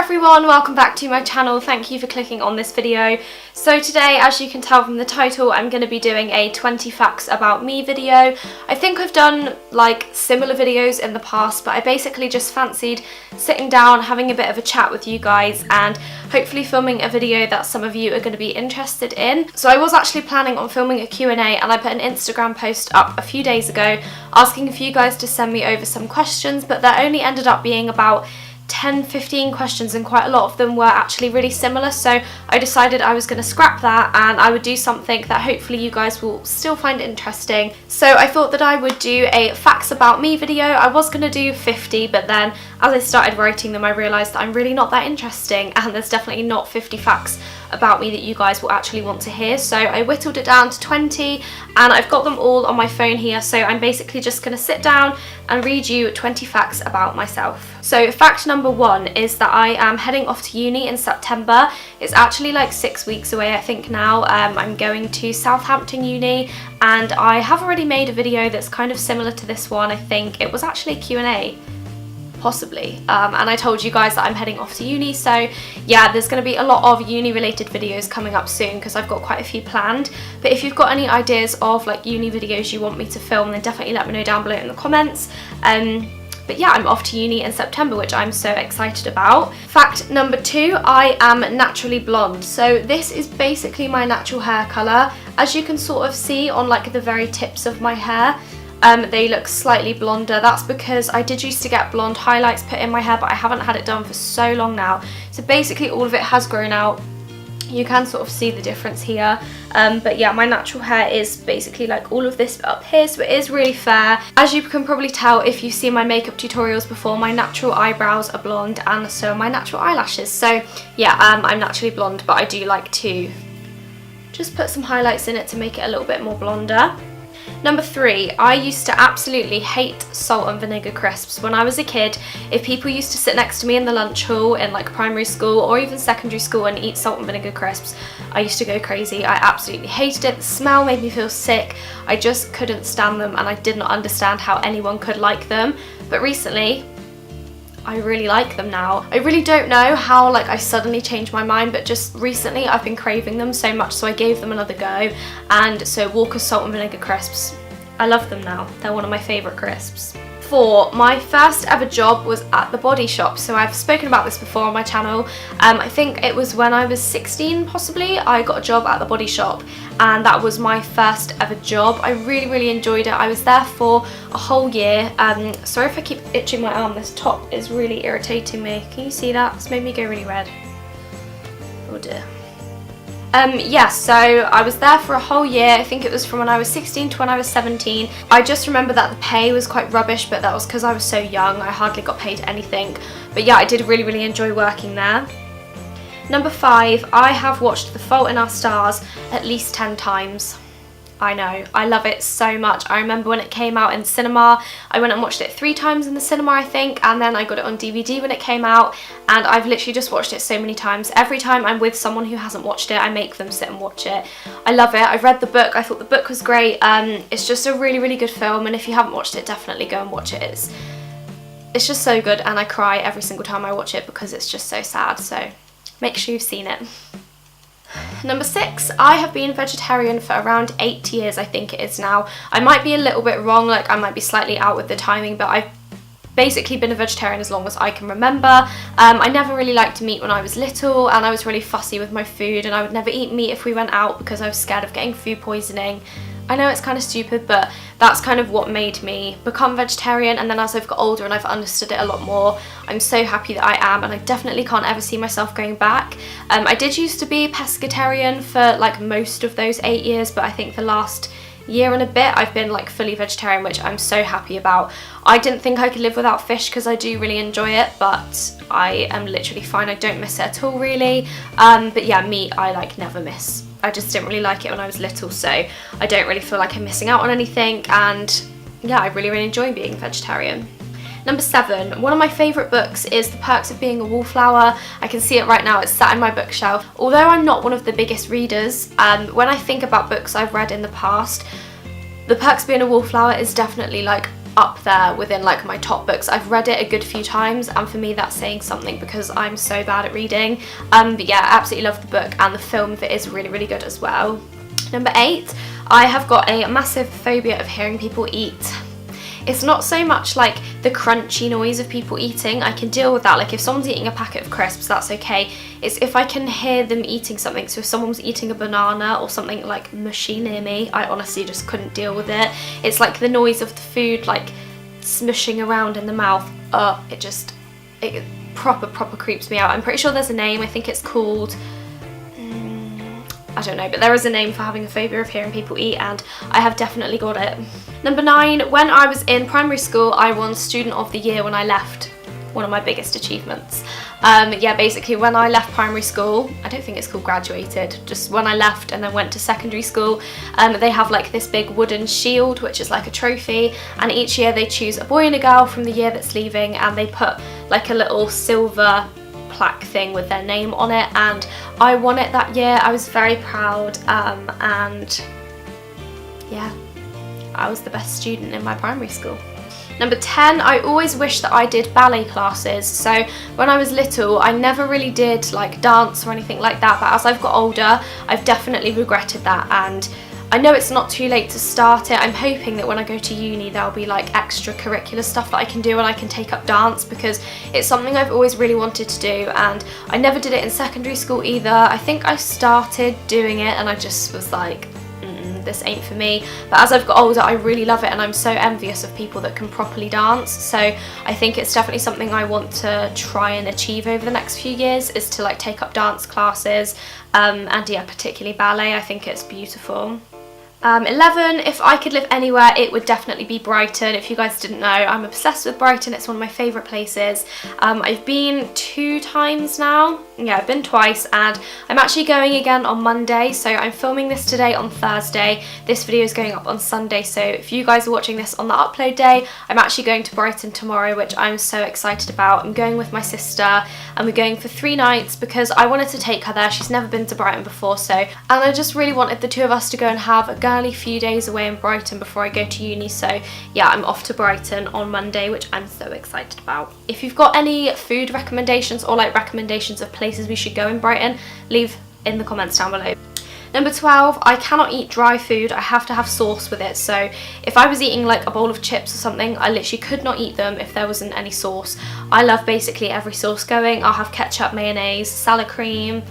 everyone, welcome back to my channel. Thank you for clicking on this video. So today, as you can tell from the title, I'm going to be doing a 20 facts about me video. I think I've done like similar videos in the past, but I basically just fancied sitting down, having a bit of a chat with you guys and hopefully filming a video that some of you are going to be interested in. So I was actually planning on filming a Q&A, and I put an Instagram post up a few days ago asking for you guys to send me over some questions, but there only ended up being about 10-15 questions, and quite a lot of them were actually really similar, so I decided I was going to scrap that and I would do something that hopefully you guys will still find interesting. So I thought that I would do a facts about me video. I was going to do 50, but then as I started writing them I realised that I'm really not that interesting and there's definitely not 50 facts about me that you guys will actually want to hear, so I whittled it down to 20 and I've got them all on my phone here. So I'm basically just going to sit down and read you 20 facts about myself. So fact number 1 is that I am heading off to uni in September. It's actually like 6 weeks away I think now. I'm going to Southampton uni and I have already made a video that's kind of similar to this one. I think it was actually a Q&A. Possibly, and I told you guys that I'm heading off to uni, so yeah, there's going to be a lot of uni related videos coming up soon because I've got quite a few planned. But if you've got any ideas of like uni videos you want me to film, then definitely let me know down below in the comments. But yeah, I'm off to uni in September, which I'm so excited about. Fact number 2, I am naturally blonde. So this is basically my natural hair colour. As you can sort of see on like the very tips of my hair, they look slightly blonder. That's because I did used to get blonde highlights put in my hair, but I haven't had it done for so long now. So basically all of it has grown out. You can sort of see the difference here. But yeah, my natural hair is basically like all of this up here, so it is really fair. As you can probably tell if you've seen my makeup tutorials before, my natural eyebrows are blonde and so are my natural eyelashes. So yeah, I'm naturally blonde, but I do like to just put some highlights in it to make it a little bit more blonder. Number 3, I used to absolutely hate salt and vinegar crisps. When I was a kid, if people used to sit next to me in the lunch hall in like primary school or even secondary school and eat salt and vinegar crisps, I used to go crazy. I absolutely hated it. The smell made me feel sick. I just couldn't stand them and I did not understand how anyone could like them. But recently, I really like them now. I really don't know how like I suddenly changed my mind, but just recently I've been craving them so much, so I gave them another go. And so Walker's salt and vinegar crisps, I love them now. They're one of my favourite crisps. 4, my first ever job was at the Body Shop. So I've spoken about this before on my channel. I think it was when I was 16 possibly, I got a job at the Body Shop and that was my first ever job. I really enjoyed it. I was there for a whole year. Sorry if I keep itching my arm, this top is really irritating me. Can you see that? It's made me go really red. Oh dear. Yeah, so I was there for a whole year. I think it was from when I was 16 to when I was 17. I just remember that the pay was quite rubbish, but that was because I was so young. I hardly got paid anything. But yeah, I did really enjoy working there. Number 5, I have watched The Fault in Our Stars at least 10 times. I know, I love it so much. I remember when it came out in cinema, I went and watched it 3 times in the cinema I think, and then I got it on DVD when it came out, and I've literally just watched it so many times. Every time I'm with someone who hasn't watched it, I make them sit and watch it. I love it. I've read the book. I thought the book was great. It's just a really good film, and if you haven't watched it, definitely go and watch it. It's just so good, and I cry every single time I watch it because it's just so sad, so make sure you've seen it. Number 6, I have been vegetarian for around 8 years, I think it is now. I might be a little bit wrong, like I might be slightly out with the timing, but I've basically been a vegetarian as long as I can remember. I never really liked meat when I was little, and I was really fussy with my food, and I would never eat meat if we went out because I was scared of getting food poisoning. I know it's kind of stupid, but that's kind of what made me become vegetarian, and then as I've got older and I've understood it a lot more, I'm so happy that I am, and I definitely can't ever see myself going back. I did used to be pescatarian for like most of those 8 years, but I think the last year and a bit I've been like fully vegetarian, which I'm so happy about. I didn't think I could live without fish because I do really enjoy it, but I am literally fine. I don't miss it at all really. But yeah, meat I like never miss. I just didn't really like it when I was little, so I don't really feel like I'm missing out on anything, and yeah, I really enjoy being vegetarian. Number 7, one of my favourite books is The Perks of Being a Wallflower. I can see it right now, it's sat in my bookshelf. Although I'm not one of the biggest readers, when I think about books I've read in the past, The Perks of Being a Wallflower is definitely like up there within like my top books. I've read it a good few times, and for me that's saying something because I'm so bad at reading. But yeah, I absolutely love the book, and the film of it is really, really good as well. Number 8, I have got a massive phobia of hearing people eat. It's not so much like the crunchy noise of people eating. I can deal with that. Like if someone's eating a packet of crisps, that's okay. It's if I can hear them eating something. So if someone's eating a banana or something like mushy near me, I honestly just couldn't deal with it. It's like the noise of the food like smushing around in the mouth. It proper creeps me out. I'm pretty sure there's a name. I think it's called, I don't know, but there is a name for having a phobia of hearing people eat, and I have definitely got it. Number 9, when I was in primary school, I won Student of the Year when I left. One of my biggest achievements. Yeah, basically when I left primary school, I don't think it's called graduated, just when I left and then went to secondary school, they have like this big wooden shield, which is like a trophy, and each year they choose a boy and a girl from the year that's leaving, and they put like a little silver plaque thing with their name on it, and I won it that year. I was very proud, and yeah, I was the best student in my primary school. Number 10, I always wish that I did ballet classes. So when I was little, I never really did like dance or anything like that, but as I've got older, I've definitely regretted that, and I know it's not too late to start it. I'm hoping that when I go to uni there'll be like extracurricular stuff that I can do and I can take up dance, because it's something I've always really wanted to do, and I never did it in secondary school either. I think I started doing it and I just was like, this ain't for me. But as I've got older, I really love it, and I'm so envious of people that can properly dance. So I think it's definitely something I want to try and achieve over the next few years, is to like take up dance classes, and yeah, particularly ballet. I think it's beautiful. 11, if I could live anywhere, it would definitely be Brighton. If you guys didn't know, I'm obsessed with Brighton. It's one of my favourite places. I've been 2 times now. Yeah, I've been twice, and I'm actually going again on Monday. So I'm filming this today on Thursday. This video is going up on Sunday. So if you guys are watching this on the upload day, I'm actually going to Brighton tomorrow, which I'm so excited about. I'm going with my sister, and we're going for 3 nights because I wanted to take her there. She's never been to Brighton before, and I just really wanted the 2 of us to go and have a girly few days away in Brighton before I go to uni. So yeah, I'm off to Brighton on Monday, which I'm so excited about. If you've got any food recommendations or like recommendations of places we should go in Brighton, leave in the comments down below. Number 12, I cannot eat dry food. I have to have sauce with it. So if I was eating like a bowl of chips or something, I literally could not eat them if there wasn't any sauce. I love basically every sauce going. I'll have ketchup, mayonnaise, salad cream,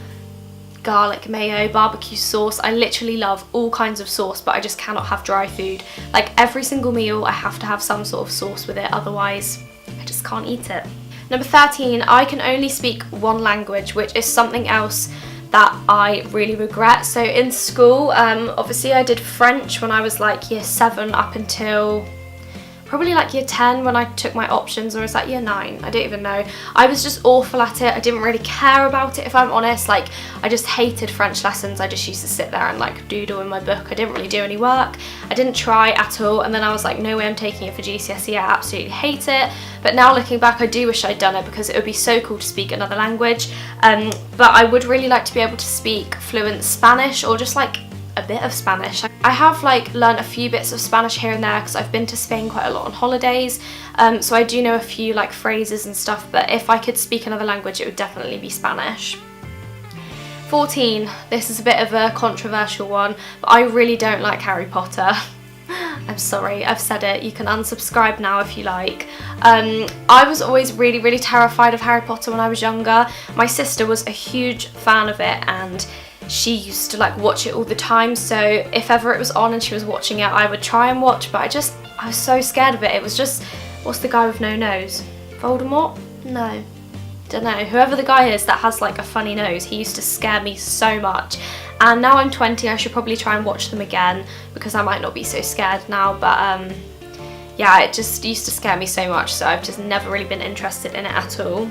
garlic mayo, barbecue sauce. I literally love all kinds of sauce, but I just cannot have dry food. Like every single meal I have to have some sort of sauce with it, otherwise I just can't eat it. Number 13, I can only speak 1 language, which is something else that I really regret. So in school, obviously I did French when I was like year 7 up until probably like year 10 when I took my options, or was that year 9? I don't even know. I was just awful at it. I didn't really care about it, if I'm honest. Like I just hated French lessons. I just used to sit there and like doodle in my book. I didn't really do any work. I didn't try at all, and then I was like, no way I'm taking it for GCSE. I absolutely hate it. But now looking back, I do wish I'd done it, because it would be so cool to speak another language. But I would really like to be able to speak fluent Spanish, or just like a bit of Spanish. I have like learned a few bits of Spanish here and there because I've been to Spain quite a lot on holidays, so I do know a few like phrases and stuff, but if I could speak another language it would definitely be Spanish. 14, this is a bit of a controversial one, but I really don't like Harry Potter. I'm sorry, I've said it. You can unsubscribe now if you like. I was always really terrified of Harry Potter when I was younger. My sister was a huge fan of it, and she used to like watch it all the time, so if ever it was on and she was watching it, I would try and watch, but I was so scared of it. It was just, what's the guy with no nose? Voldemort? No. Don't know. Whoever the guy is that has like a funny nose, he used to scare me so much. And now I'm 20, I should probably try and watch them again, because I might not be so scared now, but yeah, it just used to scare me so much, so I've just never really been interested in it at all.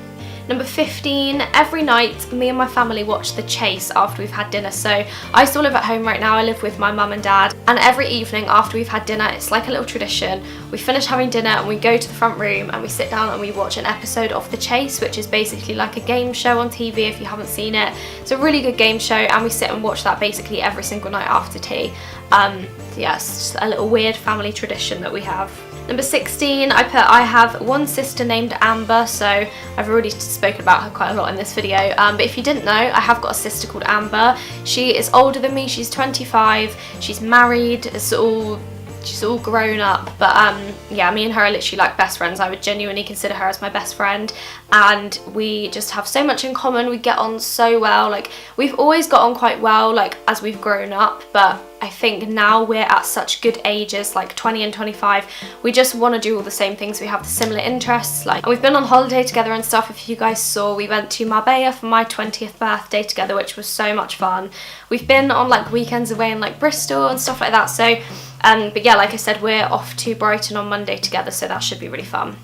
Number 15, every night me and my family watch The Chase after we've had dinner. So I still live at home right now. I live with my mum and dad, and every evening after we've had dinner, it's like a little tradition. We finish having dinner and we go to the front room and we sit down and we watch an episode of The Chase, which is basically like a game show on TV if you haven't seen it. It's a really good game show, and we sit and watch that basically every single night after tea. Yeah, it's just a little weird family tradition that we have. Number 16, I have one sister named Amber, so I've already spoken about her quite a lot in this video, but if you didn't know, I have got a sister called Amber. She is older than me, she's 25, she's married, she's all grown up, but yeah, me and her are literally like best friends. I would genuinely consider her as my best friend, and we just have so much in common. We get on so well, like we've always got on quite well, like as we've grown up, but I think now we're at such good ages, like 20 and 25, we just want to do all the same things. We have the similar interests, like, and we've been on holiday together and stuff. If you guys saw, we went to Marbella for my 20th birthday together, which was so much fun. We've been on like weekends away in like Bristol and stuff like that, so but yeah, like I said, we're off to Brighton on Monday together, so that should be really fun.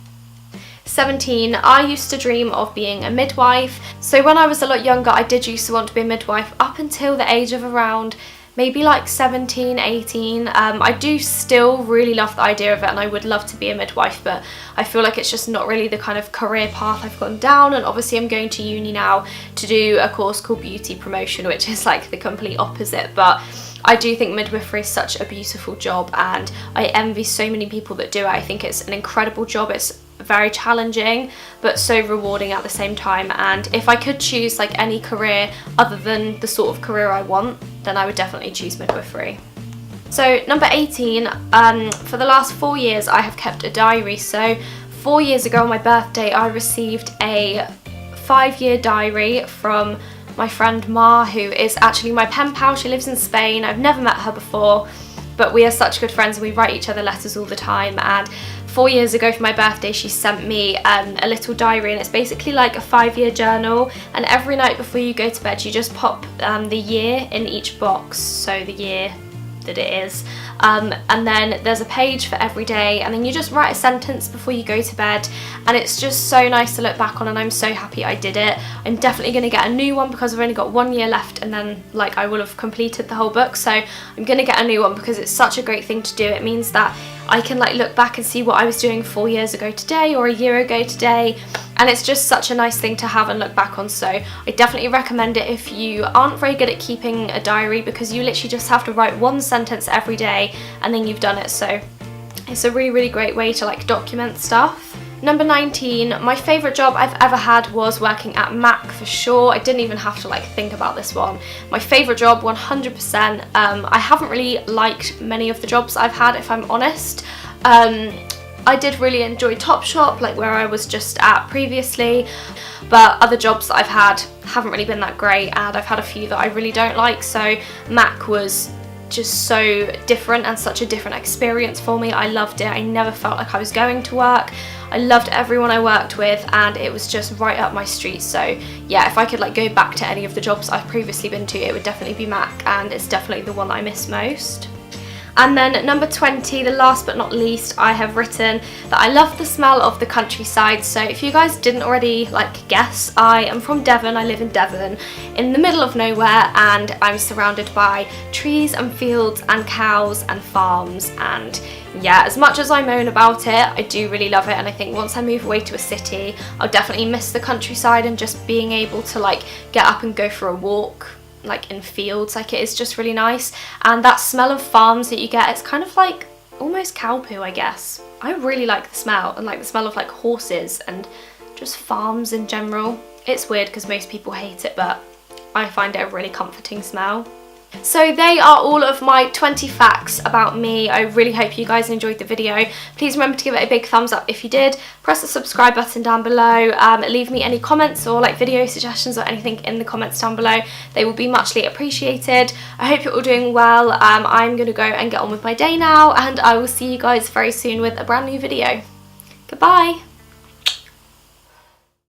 17, I used to dream of being a midwife. So when I was a lot younger, I did used to want to be a midwife up until the age of around maybe like 17, 18. I do still really love the idea of it, and I would love to be a midwife, but I feel like it's just not really the kind of career path I've gone down. And obviously I'm going to uni now to do a course called beauty promotion, which is like the complete opposite, but I do think midwifery is such a beautiful job, and I envy so many people that do it. I think it's an incredible job. It's very challenging but so rewarding at the same time, and if I could choose like any career other than the sort of career I want, then I would definitely choose midwifery. So number 18, for the last 4 years I have kept a diary. So 4 years ago on my birthday I received a 5-year diary from my friend Ma, who is actually my pen pal. She lives in Spain. I've never met her before, but we are such good friends and we write each other letters all the time. And 4 years ago for my birthday she sent me a little diary, and it's basically like a 5-year journal, and every night before you go to bed you just pop the year in each box, so the year that it is, and then there's a page for every day, and then you just write a sentence before you go to bed, and it's just so nice to look back on, and I'm so happy I did it. I'm definitely going to get a new one because I've only got 1 year left, and then like I will have completed the whole book, so I'm going to get a new one because it's such a great thing to do. It means that I can like look back and see what I was doing 4 years ago today or a year ago today, and it's just such a nice thing to have and look back on. So I definitely recommend it if you aren't very good at keeping a diary, because you literally just have to write one sentence every day and then you've done it. So it's a really, really great way to like document stuff. Number 19, my favourite job I've ever had was working at Mac, for sure. I didn't even have to like think about this one. My favourite job, 100%. I haven't really liked many of the jobs I've had, if I'm honest. I did really enjoy Topshop, like where I was just at previously, but other jobs that I've had haven't really been that great, and I've had a few that I really don't like. So Mac was just so different and such a different experience for me. I loved it. I never felt like I was going to work. I loved everyone I worked with, and it was just right up my street. So yeah, if I could like go back to any of the jobs I've previously been to, it would definitely be Mac, and it's definitely the one that I miss most. And then number 20, the last but not least, I have written that I love the smell of the countryside. So if you guys didn't already like guess, I am from Devon. I live in Devon in the middle of nowhere, and I'm surrounded by trees and fields and cows and farms. And yeah, as much as I moan about it, I do really love it, and I think once I move away to a city I'll definitely miss the countryside and just being able to like get up and go for a walk like in fields. Like, it is just really nice, and that smell of farms that you get, it's kind of like almost cow poo, I guess. I really like the smell, and like the smell of like horses and just farms in general. It's weird because most people hate it, but I find it a really comforting smell. So they are all of my 20 facts about me. I really hope you guys enjoyed the video. Please remember to give it a big thumbs up if you did. Press the subscribe button down below. Leave me any comments or like video suggestions or anything in the comments down below. They will be muchly appreciated. I hope you're all doing well. I'm going to go and get on with my day now, and I will see you guys very soon with a brand new video. Goodbye.